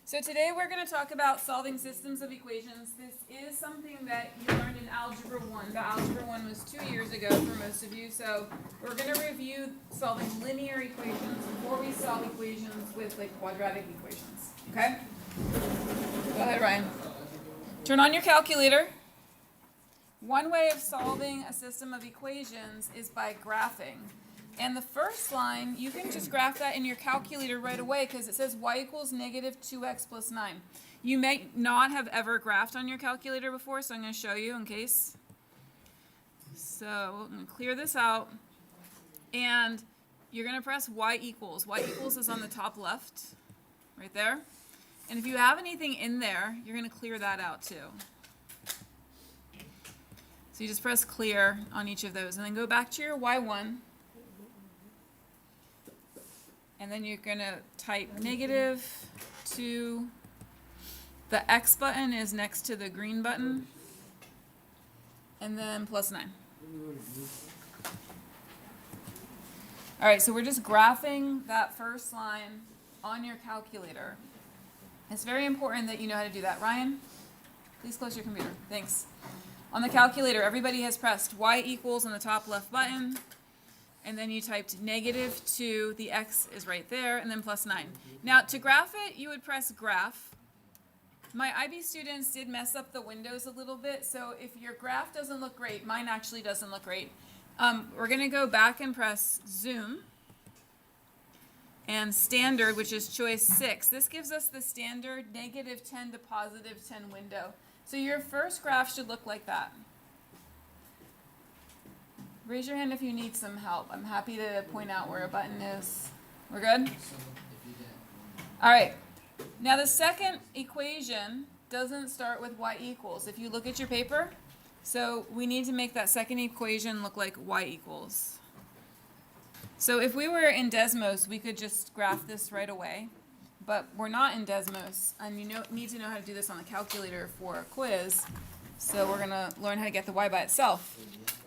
So today we're going to talk about solving systems of equations. This is something that you learned in Algebra 1, but Algebra 1 was 2 years ago for most of you. So we're going to review solving linear equations before we solve equations with like quadratic equations. Okay? Go ahead, Ryan. Turn on your calculator. One way of solving a system of equations is by graphing. And the first line, you can just graph that in your calculator right away because it says y equals negative 2x plus 9. You may not have ever graphed on your calculator before, so I'm going to show you in case. So I'm going to clear this out. And you're going to press y equals. Y equals is on the top left, right there. And if you have anything in there, you're going to clear that out too. So you just press clear on each of those. And then go back to your y1. And then you're going to type negative 2. The X button is next to the green button. And then plus 9. All right, so we're just graphing that first line on your calculator. It's very important that you know how to do that. Ryan, please close your computer. Thanks. On the calculator, everybody has pressed y equals on the top left button. And then you typed negative 2, the x is right there, and then plus 9. Now, to graph it, you would press graph. My IB students did mess up the windows a little bit, so if your graph doesn't look great, mine actually doesn't look great. We're going to go back and press zoom. And standard, which is choice 6. This gives us the standard negative 10 to positive 10 window. So your first graph should look like that. Raise your hand if you need some help. I'm happy to point out where a button is. We're good? All right. Now the second equation doesn't start with y equals. If you look at your paper, so we need to make that second equation look like y equals. So if we were in Desmos, we could just graph this right away. But we're not in Desmos, and you need to know how to do this on the calculator for a quiz. So we're going to learn how to get the y by itself.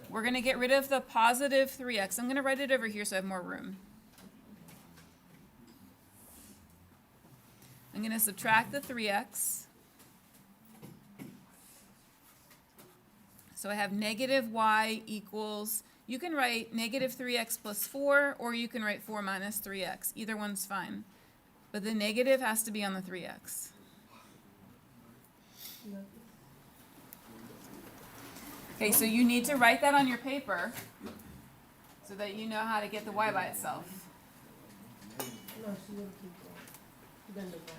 We're going to get rid of the positive 3x. I'm going to write it over here so I have more room. I'm going to subtract the 3x. So I have negative y equals, you can write negative 3x plus 4, or you can write 4 minus 3x. Either one's fine. But the negative has to be on the 3x. Okay, so you need to write that on your paper so that you know how to get the y by itself.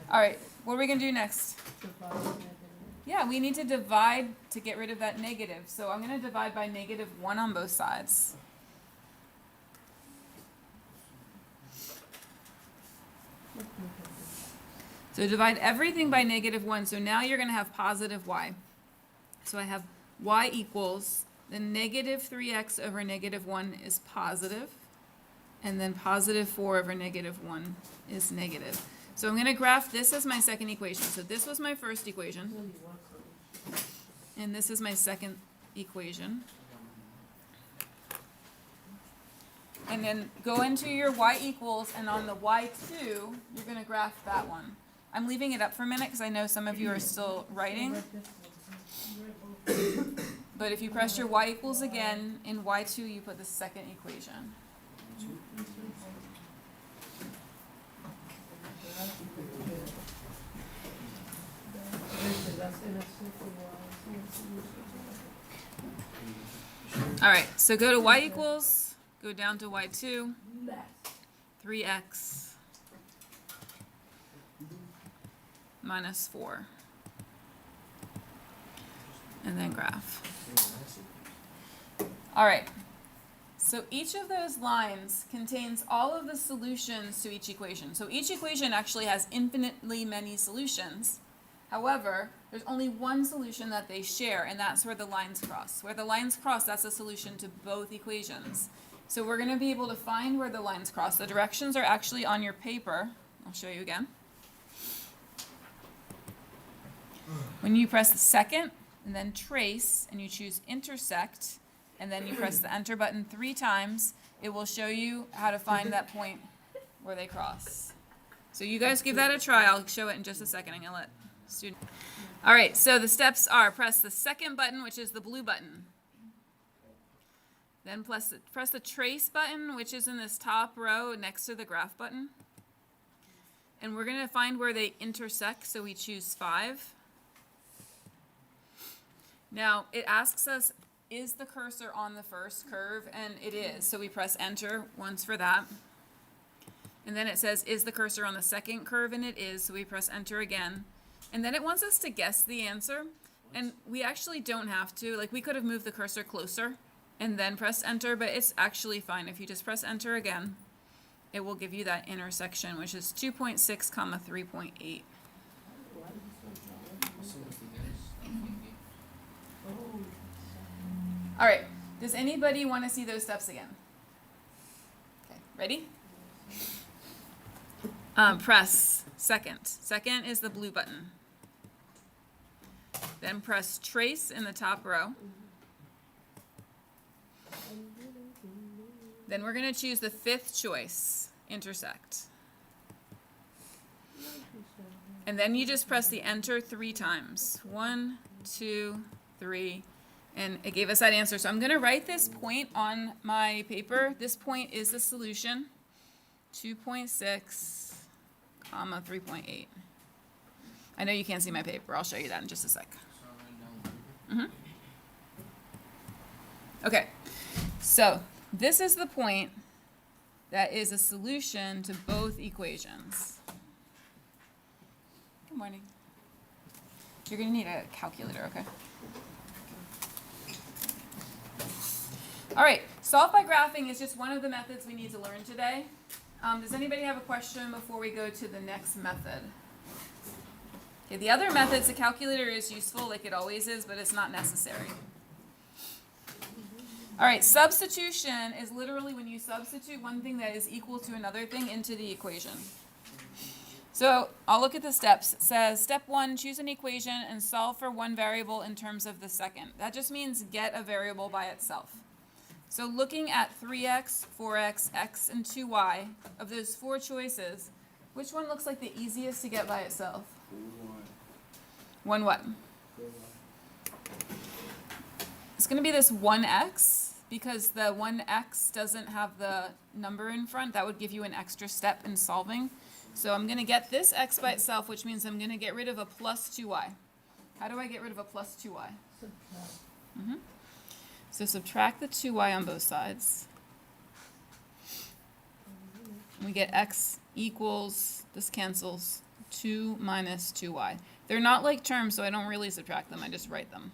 All right, what are we going to do next? Yeah, we need to divide to get rid of that negative. So I'm going to divide by negative 1 on both sides. So divide everything by negative 1. So now you're going to have positive y. So I have y equals, the negative 3x over negative 1 is positive, and then positive 4 over negative 1 is negative. So I'm going to graph this as my second equation. So this was my first equation, and this is my second equation. And then go into your y equals, and on the y2, you're going to graph that one. I'm leaving it up for a minute because I know some of you are still writing. But if you press your y equals again, in y2 you put the second equation. All right, so go to y equals, go down to y2, 3x minus 4. And then graph. All right, so each of those lines contains all of the solutions to each equation. So each equation actually has infinitely many solutions. However, there's only one solution that they share, and that's where the lines cross. Where the lines cross, that's a solution to both equations. So we're going to be able to find where the lines cross. The directions are actually on your paper. I'll show you again. When you press the second, and then trace, and you choose intersect, and then you press the enter button 3 times, it will show you how to find that point where they cross. So you guys give that a try. I'll show it in just a second. I'm going to let student. All right, so the steps are press the second button, which is the blue button. Then press the trace button, which is in this top row next to the graph button. And we're going to find where they intersect, so we choose 5. Now, it asks us, is the cursor on the first curve? And it is, so we press enter once for that. And then it says, is the cursor on the second curve? And it is, so we press enter again. And then it wants us to guess the answer. And we actually don't have to. Like, we could have moved the cursor closer and then press enter, but it's actually fine. If you just press enter again, it will give you that intersection, which is 2.6 comma 3.8. All right, does anybody want to see those steps again? Okay, ready? Press second. Second is the blue button. Then press trace in the top row. Then we're going to choose the 5th choice, intersect. And then you just press the enter 3 times. 1, 2, 3, and it gave us that answer. So I'm going to write this point on my paper. This point is the solution, 2.6, comma 3.8. I know you can't see my paper. I'll show you that in just a sec. Okay, so this is the point that is a solution to both equations. Good morning. You're going to need a calculator, okay? All right, solve by graphing is just one of the methods we need to learn today. Does anybody have a question before we go to the next method? Okay, the other methods, the calculator is useful like it always is, but it's not necessary. All right, substitution is literally when you substitute one thing that is equal to another thing into the equation. So I'll look at the steps. It says, step 1, choose an equation and solve for one variable in terms of the second. That just means get a variable by itself. So looking at 3x, 4x, x, and 2y, of those 4 choices, which one looks like the easiest to get by itself? 1 what? It's going to be this 1x, because the 1x doesn't have the number in front. That would give you an extra step in solving. So I'm going to get this x by itself, which means I'm going to get rid of a plus 2y. How do I get rid of a plus 2y? So subtract the 2y on both sides. And we get x equals, this cancels, 2 minus 2y. They're not like terms, so I don't really subtract them. I just write them.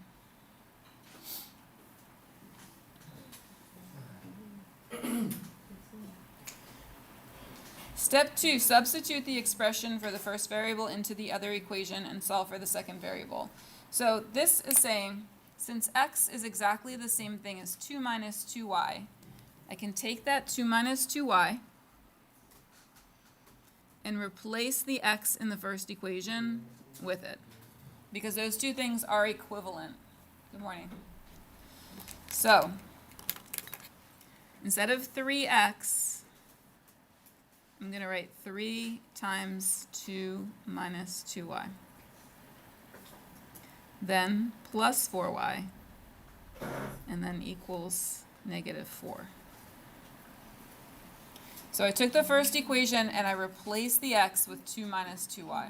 Step 2, substitute the expression for the first variable into the other equation and solve for the second variable. So this is saying, since x is exactly the same thing as 2 minus 2y, I can take that 2 minus 2y and replace the x in the first equation with it, because those two things are equivalent. Good morning. So instead of 3x, I'm going to write 3 times 2 minus 2y. Then plus 4y, and then equals negative 4. So I took the first equation and I replaced the x with 2 minus 2y.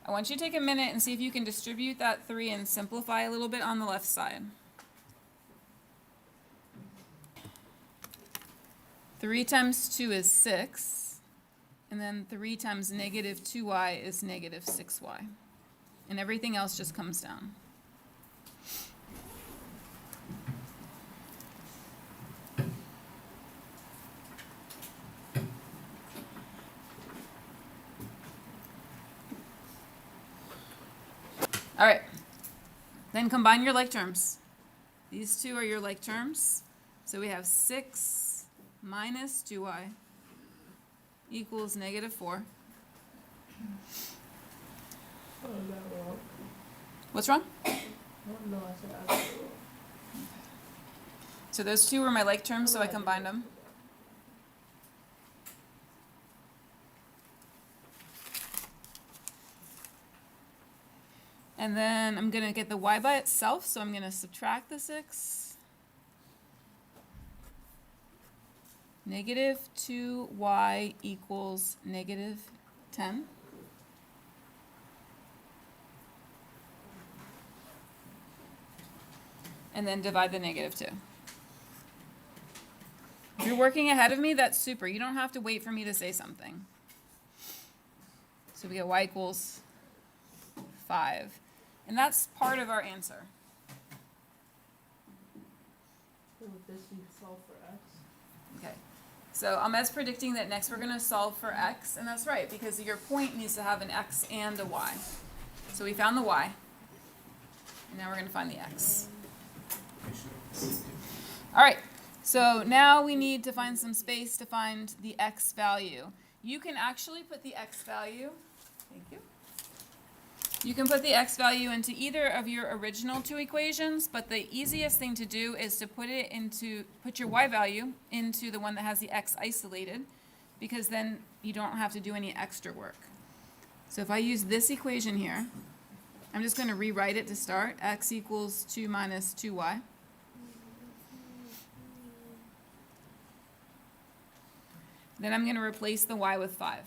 I want you to take a minute and see if you can distribute that 3 and simplify a little bit on the left side. 3 times 2 is 6, and then 3 times negative 2y is negative 6y. And everything else just comes down. All right, then combine your like terms. These two are your like terms. So we have 6 minus 2y equals negative 4. What's wrong? So those two were my like terms, so I combined them. And then I'm going to get the y by itself, so I'm going to subtract the 6. Negative 2y equals negative 10. And then divide the negative 2. If you're working ahead of me, that's super. You don't have to wait for me to say something. So we get y equals 5. And that's part of our answer. So with this we solve for x. Okay. So Ahmed's predicting that next we're going to solve for x. And that's right, because your point needs to have an x and a y. So we found the y. And now we're going to find the x. All right. So now we need to find some space to find the x value. You can actually put the x value, thank you. You can put the x value into either of your original 2 equations, but the easiest thing to do is to put your y value into the one that has the x isolated, because then you don't have to do any extra work. So if I use this equation here, I'm just going to rewrite it to start. X equals 2 minus 2y. Then I'm going to replace the y with 5.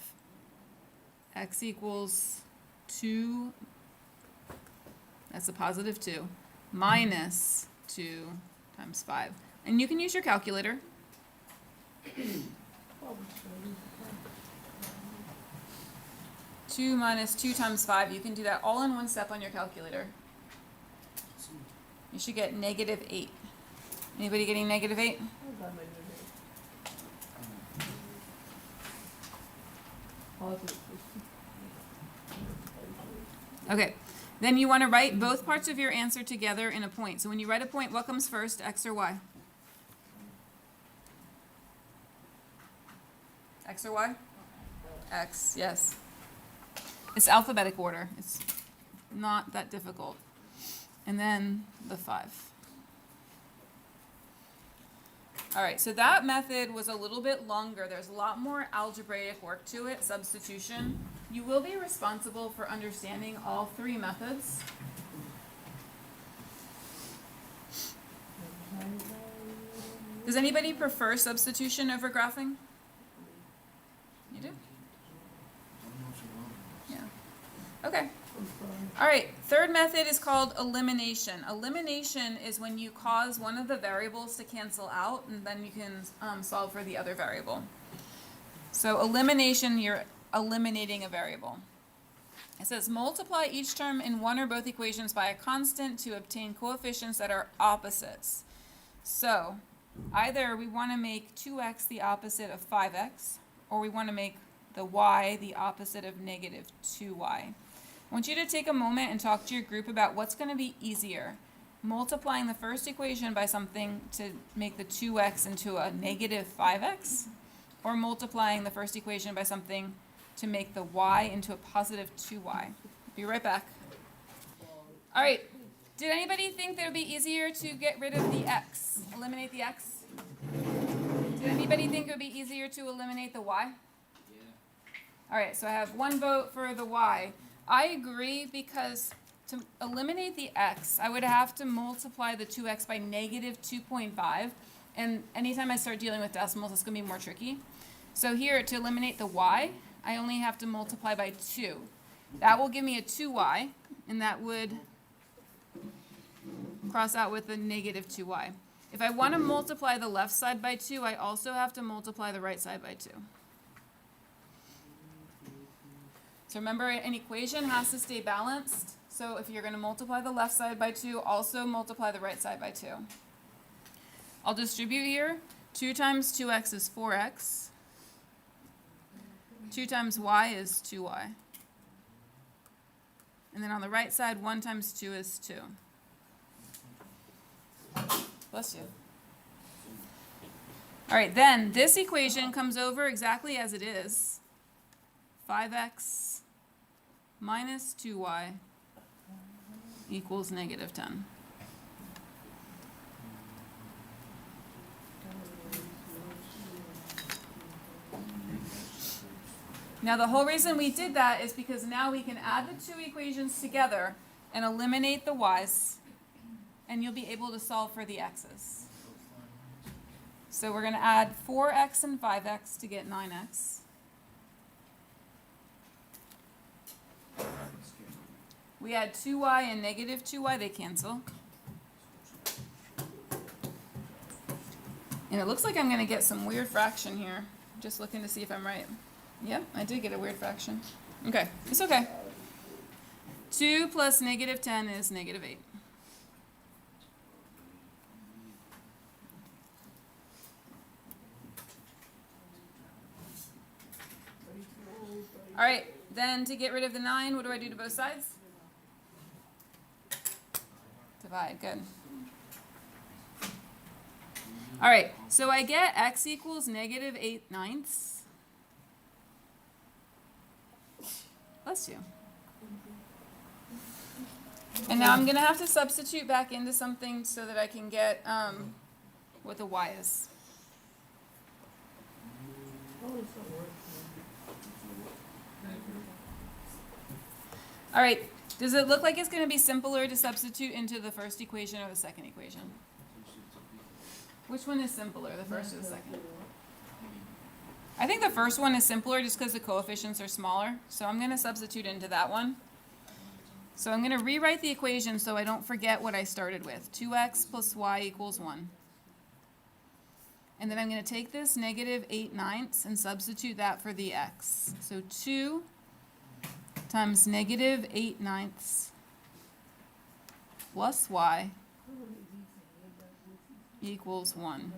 X equals 2, that's a positive 2, minus 2 times 5. And you can use your calculator. 2 minus 2 times 5, you can do that all in one step on your calculator. You should get negative 8. Anybody getting negative 8? Okay, then you want to write both parts of your answer together in a point. So when you write a point, what comes first, x or y? X or y? X, yes. It's alphabetic order. It's not that difficult. And then the 5. All right, so that method was a little bit longer. There's a lot more algebraic work to it, substitution. You will be responsible for understanding all 3 methods. Does anybody prefer substitution over graphing? You do? Yeah. Okay. All right, third method is called elimination. Elimination is when you cause one of the variables to cancel out, and then you can solve for the other variable. So elimination, you're eliminating a variable. It says multiply each term in one or both equations by a constant to obtain coefficients that are opposites. So either we want to make 2x the opposite of 5x, or we want to make the y the opposite of negative 2y. I want you to take a moment and talk to your group about what's going to be easier. Multiplying the first equation by something to make the 2x into a negative 5x, or multiplying the first equation by something to make the y into a positive 2y. Be right back. All right. Did anybody think that it would be easier to get rid of the x? Eliminate the x? Did anybody think it would be easier to eliminate the y? Yeah. All right, so I have 1 vote for the y. I agree, because to eliminate the x, I would have to multiply the 2x by negative 2.5. And anytime I start dealing with decimals, it's going to be more tricky. So here, to eliminate the y, I only have to multiply by 2. That will give me a 2y, and that would cross out with a negative 2y. If I want to multiply the left side by 2, I also have to multiply the right side by 2. So remember, an equation has to stay balanced. So if you're going to multiply the left side by 2, also multiply the right side by 2. I'll distribute here. 2 times 2x is 4x. 2 times y is 2y. And then on the right side, 1 times 2 is 2. Bless you. All right, then this equation comes over exactly as it is. 5x minus 2y equals negative 10. Now the whole reason we did that is because now we can add the 2 equations together and eliminate the y's, and you'll be able to solve for the x's. So we're going to add 4x and 5x to get 9x. We add 2y and negative 2y, they cancel. And it looks like I'm going to get some weird fraction here. Just looking to see if I'm right. Yep, I did get a weird fraction. Okay, it's okay. 2 plus negative 10 is negative 8. All right, then to get rid of the 9, what do I do to both sides? Divide, good. All right, so I get x equals negative 8/9. Bless you. And now I'm going to have to substitute back into something so that I can get what the y is. All right, does it look like it's going to be simpler to substitute into the first equation or the second equation? Which one is simpler, the first or the second? I think the first one is simpler just because the coefficients are smaller. So I'm going to substitute into that one. So I'm going to rewrite the equation so I don't forget what I started with. 2x plus y equals 1. And then I'm going to take this negative 8/9 and substitute that for the x. So 2 times negative 8/9 plus y equals 1.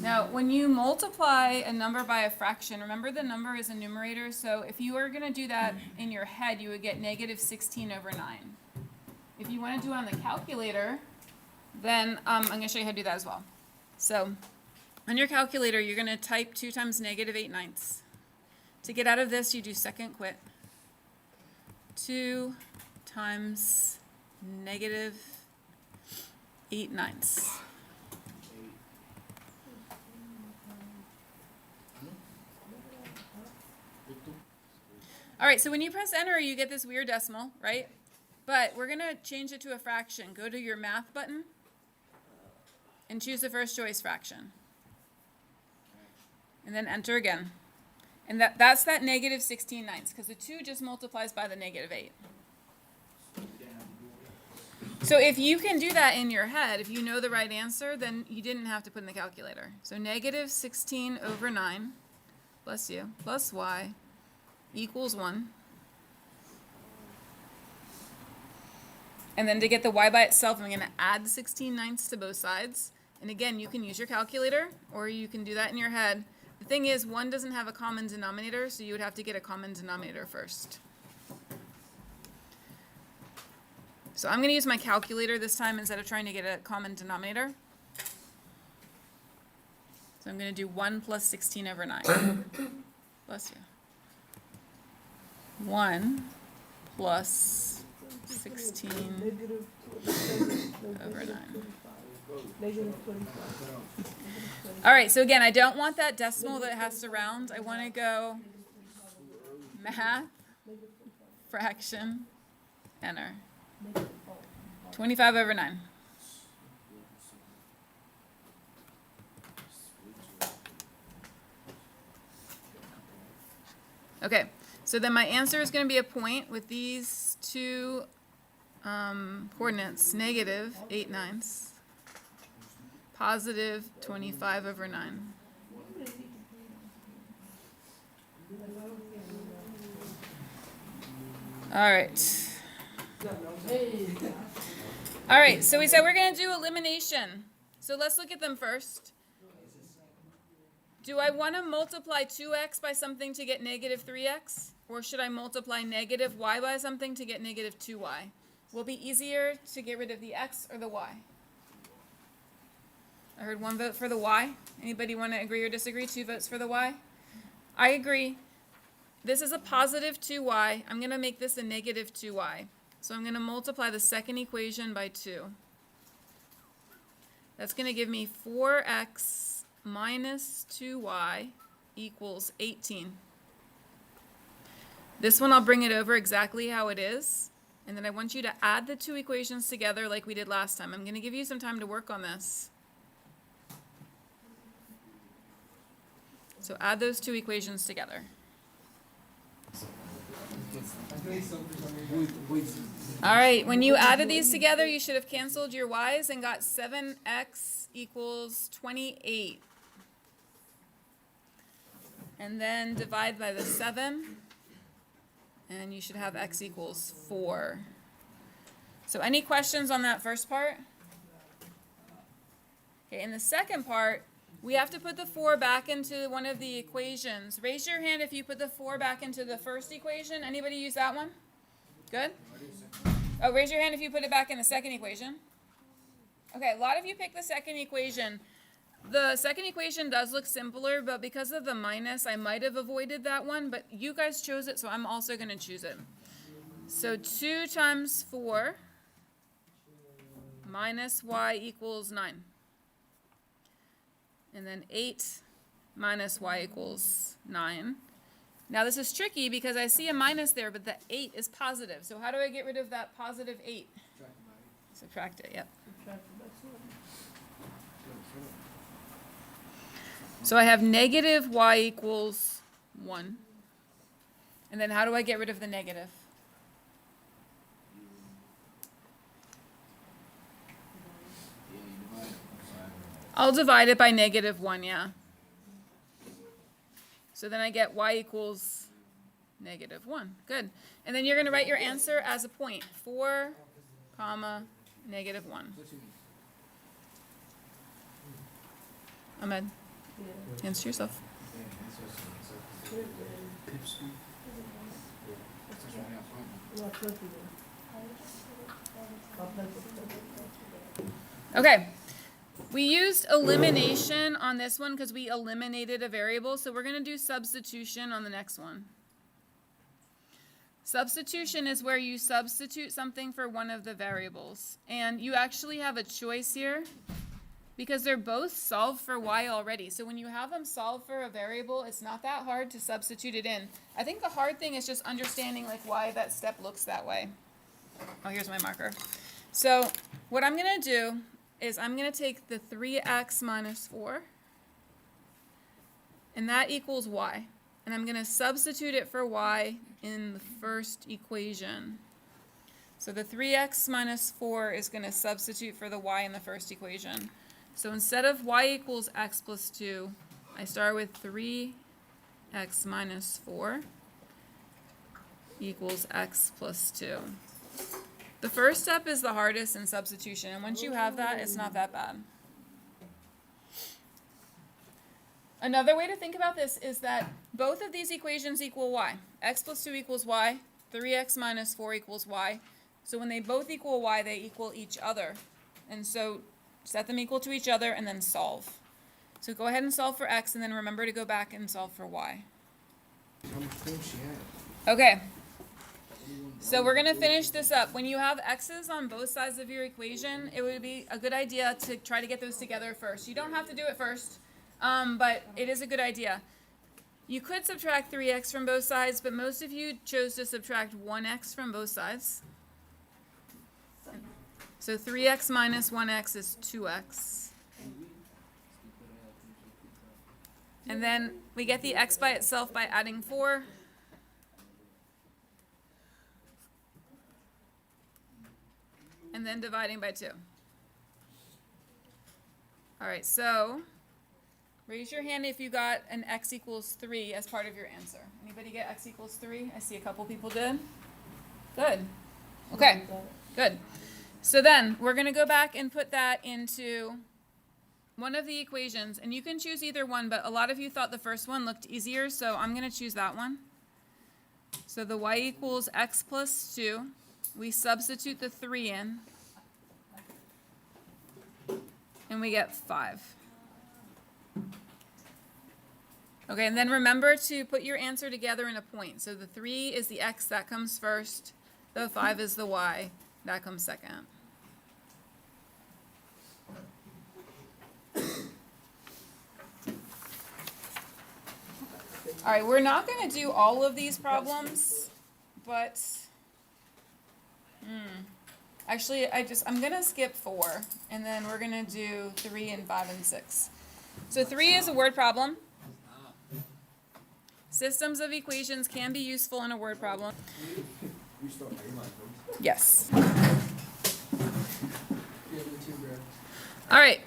Now, when you multiply a number by a fraction, remember the number is a numerator, so if you were going to do that in your head, you would get negative 16/9. If you want to do it on the calculator, then I'm going to show you how to do that as well. So, on your calculator, you're going to type 2 times negative 8/9. To get out of this, you do second quit. 2 times negative 8/9. All right, so when you press enter, you get this weird decimal, right? But we're going to change it to a fraction. Go to your math button and choose the first choice fraction. And then enter again. And that's that negative 16/9 because the 2 just multiplies by the negative 8. So if you can do that in your head, if you know the right answer, then you didn't have to put in the calculator. So negative 16/9, bless you, plus y equals 1. And then to get the y by itself, I'm going to add 16/9 to both sides. And again, you can use your calculator or you can do that in your head. The thing is, 1 doesn't have a common denominator, so you would have to get a common denominator first. So I'm going to use my calculator this time instead of trying to get a common denominator. So I'm going to do 1 plus 16/9. Bless you. 1 plus 16/9. All right, so again, I don't want that decimal that has to round. I want to go math, fraction, enter. 25/9. Okay, so then my answer is going to be a point with these two coordinates, negative 8/9, positive 25/9. All right. All right, so we said we're going to do elimination. So let's look at them first. Do I want to multiply 2x by something to get negative 3x? Or should I multiply negative y by something to get negative 2y? Will it be easier to get rid of the x or the y? I heard 1 vote for the y. Anybody want to agree or disagree? 2 votes for the y? I agree. This is a positive 2y. I'm going to make this a negative 2y. So I'm going to multiply the second equation by 2. That's going to give me 4x minus 2y equals 18. This one I'll bring it over exactly how it is, and then I want you to add the two equations together like we did last time. I'm going to give you some time to work on this. So add those two equations together. All right, when you added these together, you should have canceled your y's and got 7x equals 28. And then divide by the 7, and you should have x equals 4. So any questions on that first part? Okay, in the second part, we have to put the 4 back into one of the equations. Raise your hand if you put the 4 back into the first equation. Anybody use that one? Good? Oh, raise your hand if you put it back in the second equation. Okay, a lot of you picked the second equation. The second equation does look simpler, but because of the minus, I might have avoided that one, but you guys chose it, so I'm also going to choose it. So 2 times 4 minus y equals 9. And then 8 minus y equals 9. Now this is tricky because I see a minus there, but the 8 is positive. So how do I get rid of that positive 8? Subtract it, yep. So I have negative y equals 1. And then how do I get rid of the negative? I'll divide it by negative 1, yeah. So then I get y equals negative 1. Good. And then you're going to write your answer as a point. 4, comma, negative 1. Ahmed, answer yourself. Okay. We used elimination on this one because we eliminated a variable, so we're going to do substitution on the next one. Substitution is where you substitute something for one of the variables. And you actually have a choice here because they're both solved for y already. So when you have them solved for a variable, it's not that hard to substitute it in. I think the hard thing is just understanding like why that step looks that way. Oh, here's my marker. So what I'm going to do is I'm going to take the 3x minus 4, and that equals y. And I'm going to substitute it for y in the first equation. So the 3x minus 4 is going to substitute for the y in the first equation. So instead of y equals x plus 2, I start with 3x minus 4 equals x plus 2. The first step is the hardest in substitution, and once you have that, it's not that bad. Another way to think about this is that both of these equations equal y. X plus 2 equals y, 3x minus 4 equals y. So when they both equal y, they equal each other. And so set them equal to each other and then solve. So go ahead and solve for x, and then remember to go back and solve for y. Okay. So we're going to finish this up. When you have x's on both sides of your equation, it would be a good idea to try to get those together first. You don't have to do it first, but it is a good idea. You could subtract 3x from both sides, but most of you chose to subtract 1x from both sides. So 3x minus 1x is 2x. And then we get the x by itself by adding 4. And then dividing by 2. All right, so raise your hand if you got an x equals 3 as part of your answer. Anybody get x equals 3? I see a couple people did. Good. Okay, good. So then we're going to go back and put that into one of the equations. And you can choose either one, but a lot of you thought the first one looked easier, so I'm going to choose that one. So the y equals x plus 2. We substitute the 3 in, and we get 5. Okay, and then remember to put your answer together in a point. So the 3 is the x, that comes first. The 5 is the y, that comes second. All right, we're not going to do all of these problems, but actually, I'm going to skip 4, and then we're going to do 3 and 5 and 6. So 3 is a word problem. Systems of equations can be useful in a word problem. Yes. All right.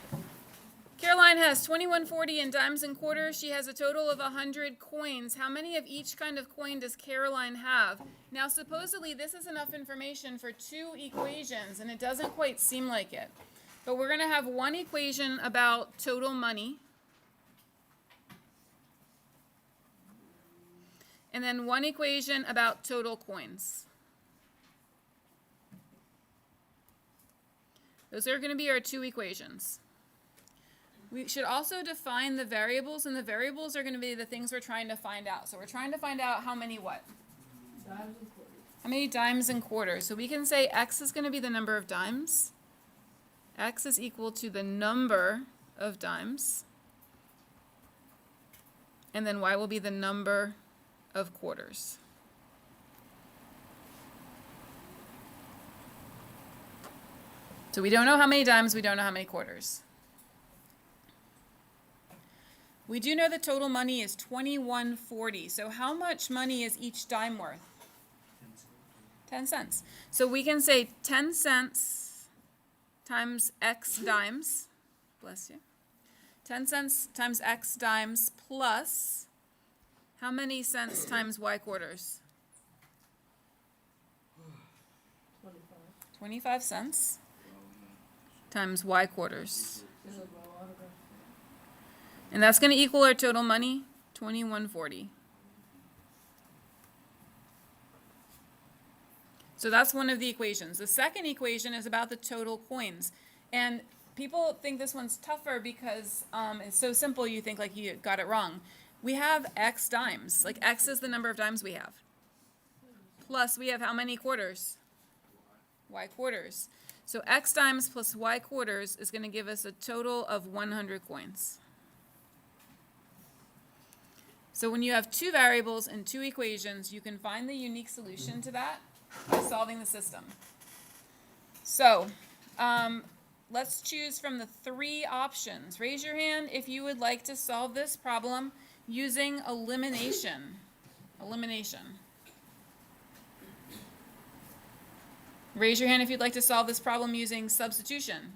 Caroline has 2140 in dimes and quarters. She has a total of 100 coins. How many of each kind of coin does Caroline have? Now, supposedly, this is enough information for 2 equations, and it doesn't quite seem like it. But we're going to have one equation about total money, and then one equation about total coins. Those are going to be our 2 equations. We should also define the variables, and the variables are going to be the things we're trying to find out. So we're trying to find out how many what? Dimes and quarters. How many dimes and quarters? So we can say x is going to be the number of dimes. X is equal to the number of dimes. And then y will be the number of quarters. So we don't know how many dimes, we don't know how many quarters. We do know the total money is $21.40. So how much money is each dime worth? 10 cents. So we can say 10 cents times x dimes. Bless you. 10 cents times x dimes plus how many cents times y quarters? 25 cents times y quarters. And that's going to equal our total money, $21.40. So that's one of the equations. The second equation is about the total coins. And people think this one's tougher because it's so simple you think like you got it wrong. We have x dimes. Like x is the number of dimes we have. Plus we have how many quarters? Y quarters. So x dimes plus y quarters is going to give us a total of 100 coins. So when you have 2 variables and 2 equations, you can find the unique solution to that by solving the system. So let's choose from the 3 options. Raise your hand if you would like to solve this problem using elimination. Elimination. Raise your hand if you'd like to solve this problem using substitution.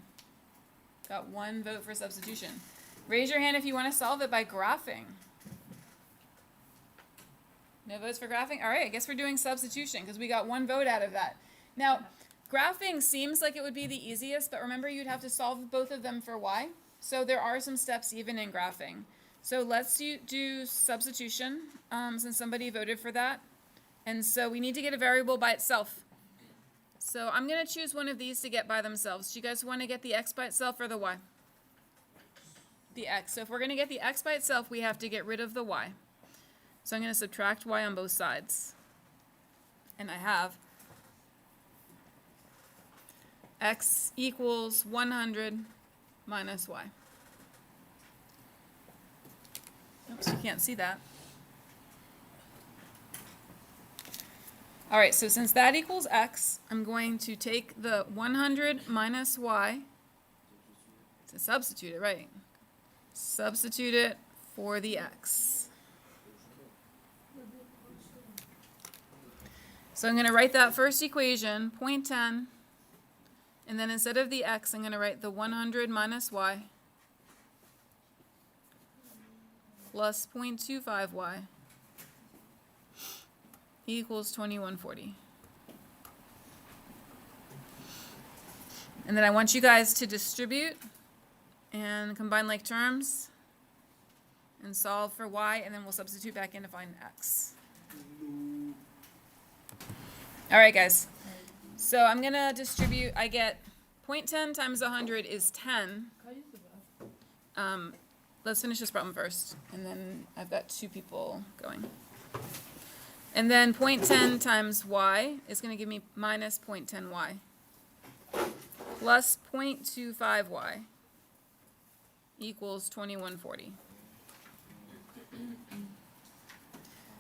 Got 1 vote for substitution. Raise your hand if you want to solve it by graphing. No votes for graphing? All right, I guess we're doing substitution because we got 1 vote out of that. Now, graphing seems like it would be the easiest, but remember you'd have to solve both of them for y. So there are some steps even in graphing. So let's do substitution since somebody voted for that. And so we need to get a variable by itself. So I'm going to choose one of these to get by themselves. Do you guys want to get the x by itself or the y? The x. So if we're going to get the x by itself, we have to get rid of the y. So I'm going to subtract y on both sides. And I have x equals 100 minus y. Oops, you can't see that. All right, so since that equals x, I'm going to take the 100 minus y to substitute it, right? Substitute it for the x. So I'm going to write that first equation, 0.10, and then instead of the x, I'm going to write the 100 minus y plus 0.25y equals 2140. And then I want you guys to distribute and combine like terms and solve for y, and then we'll substitute back in to find x. All right, guys. So I'm going to distribute. I get 0.10 times 100 is 10. Let's finish this problem first, and then I've got 2 people going. And then 0.10 times y is going to give me minus 0.10y plus 0.25y equals 2140.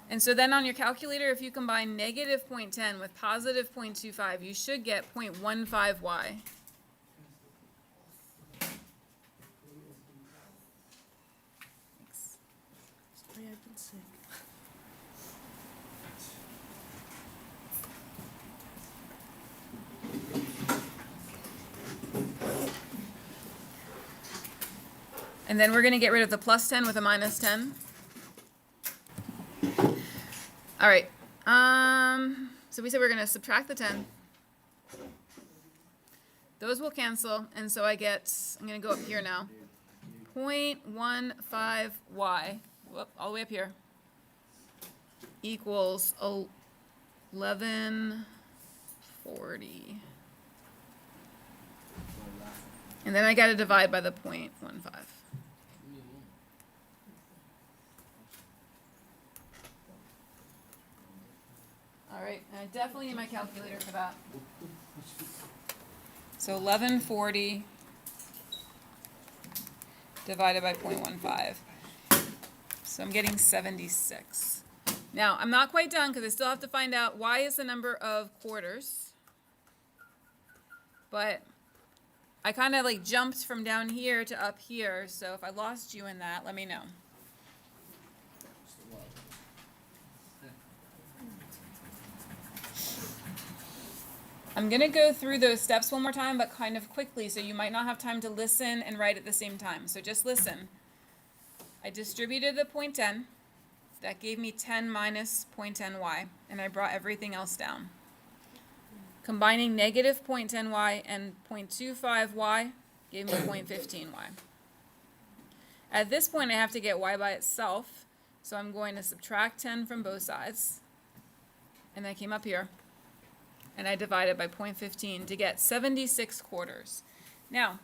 And so then on your calculator, if you combine negative 0.10 with positive 0.25, you should get 0.15y. Sorry, I've been sick. And then we're going to get rid of the plus 10 with a minus 10. All right. So we said we're going to subtract the 10. Those will cancel, and so I'm going to go up here now. 0.15y, all the way up here, equals 1140. And then I got to divide by the 0.15. All right, and I definitely need my calculator for that. So 1140 divided by 0.15. So I'm getting 76. Now, I'm not quite done because I still have to find out why is the number of quarters. But I kind of like jumped from down here to up here, so if I lost you in that, let me know. I'm going to go through those steps one more time, but kind of quickly, so you might not have time to listen and write at the same time. So just listen. I distributed the 0.10. That gave me 10 minus 0.10y, and I brought everything else down. Combining negative 0.10y and 0.25y gave me 0.15y. At this point, I have to get y by itself, so I'm going to subtract 10 from both sides. And I came up here, and I divided by 0.15 to get 76 quarters. Now,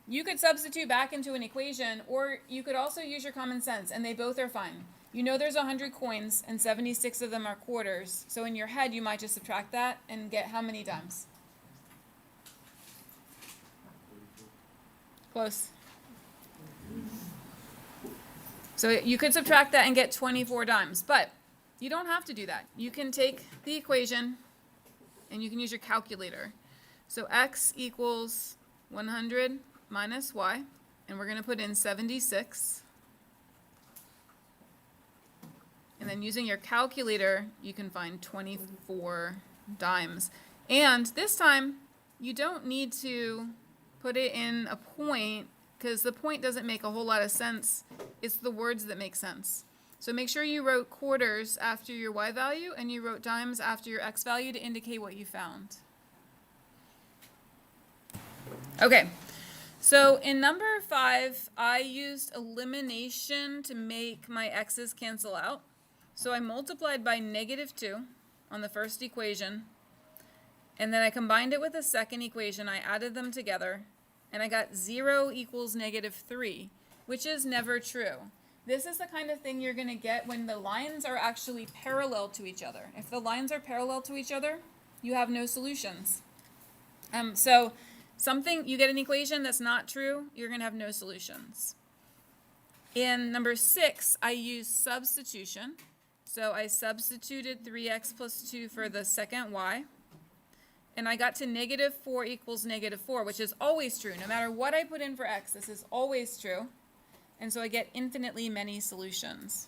you could substitute back into an equation, or you could also use your common sense, and they both are fine. You know there's 100 coins, and 76 of them are quarters, so in your head you might just subtract that and get how many dimes? Close. So you could subtract that and get 24 dimes, but you don't have to do that. You can take the equation, and you can use your calculator. So x equals 100 minus y, and we're going to put in 76. And then using your calculator, you can find 24 dimes. And this time, you don't need to put it in a point, because the point doesn't make a whole lot of sense. It's the words that make sense. So make sure you wrote quarters after your y value, and you wrote dimes after your x value to indicate what you found. Okay, so in number 5, I used elimination to make my x's cancel out. So I multiplied by negative 2 on the first equation, and then I combined it with a second equation. I added them together, and I got 0 equals negative 3, which is never true. This is the kind of thing you're going to get when the lines are actually parallel to each other. If the lines are parallel to each other, you have no solutions. So you get an equation that's not true, you're going to have no solutions. In number 6, I used substitution. So I substituted 3x plus 2 for the second y. And I got to negative 4 equals negative 4, which is always true. No matter what I put in for x, this is always true. And so I get infinitely many solutions.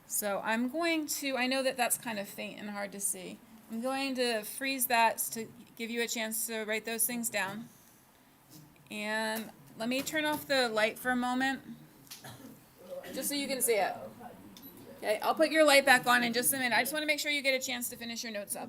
So I'm going to, I know that that's kind of faint and hard to see. I'm going to freeze that to give you a chance to write those things down. And let me turn off the light for a moment, just so you can see it. Okay, I'll put your light back on in just a minute. I just want to make sure you get a chance to finish your notes up.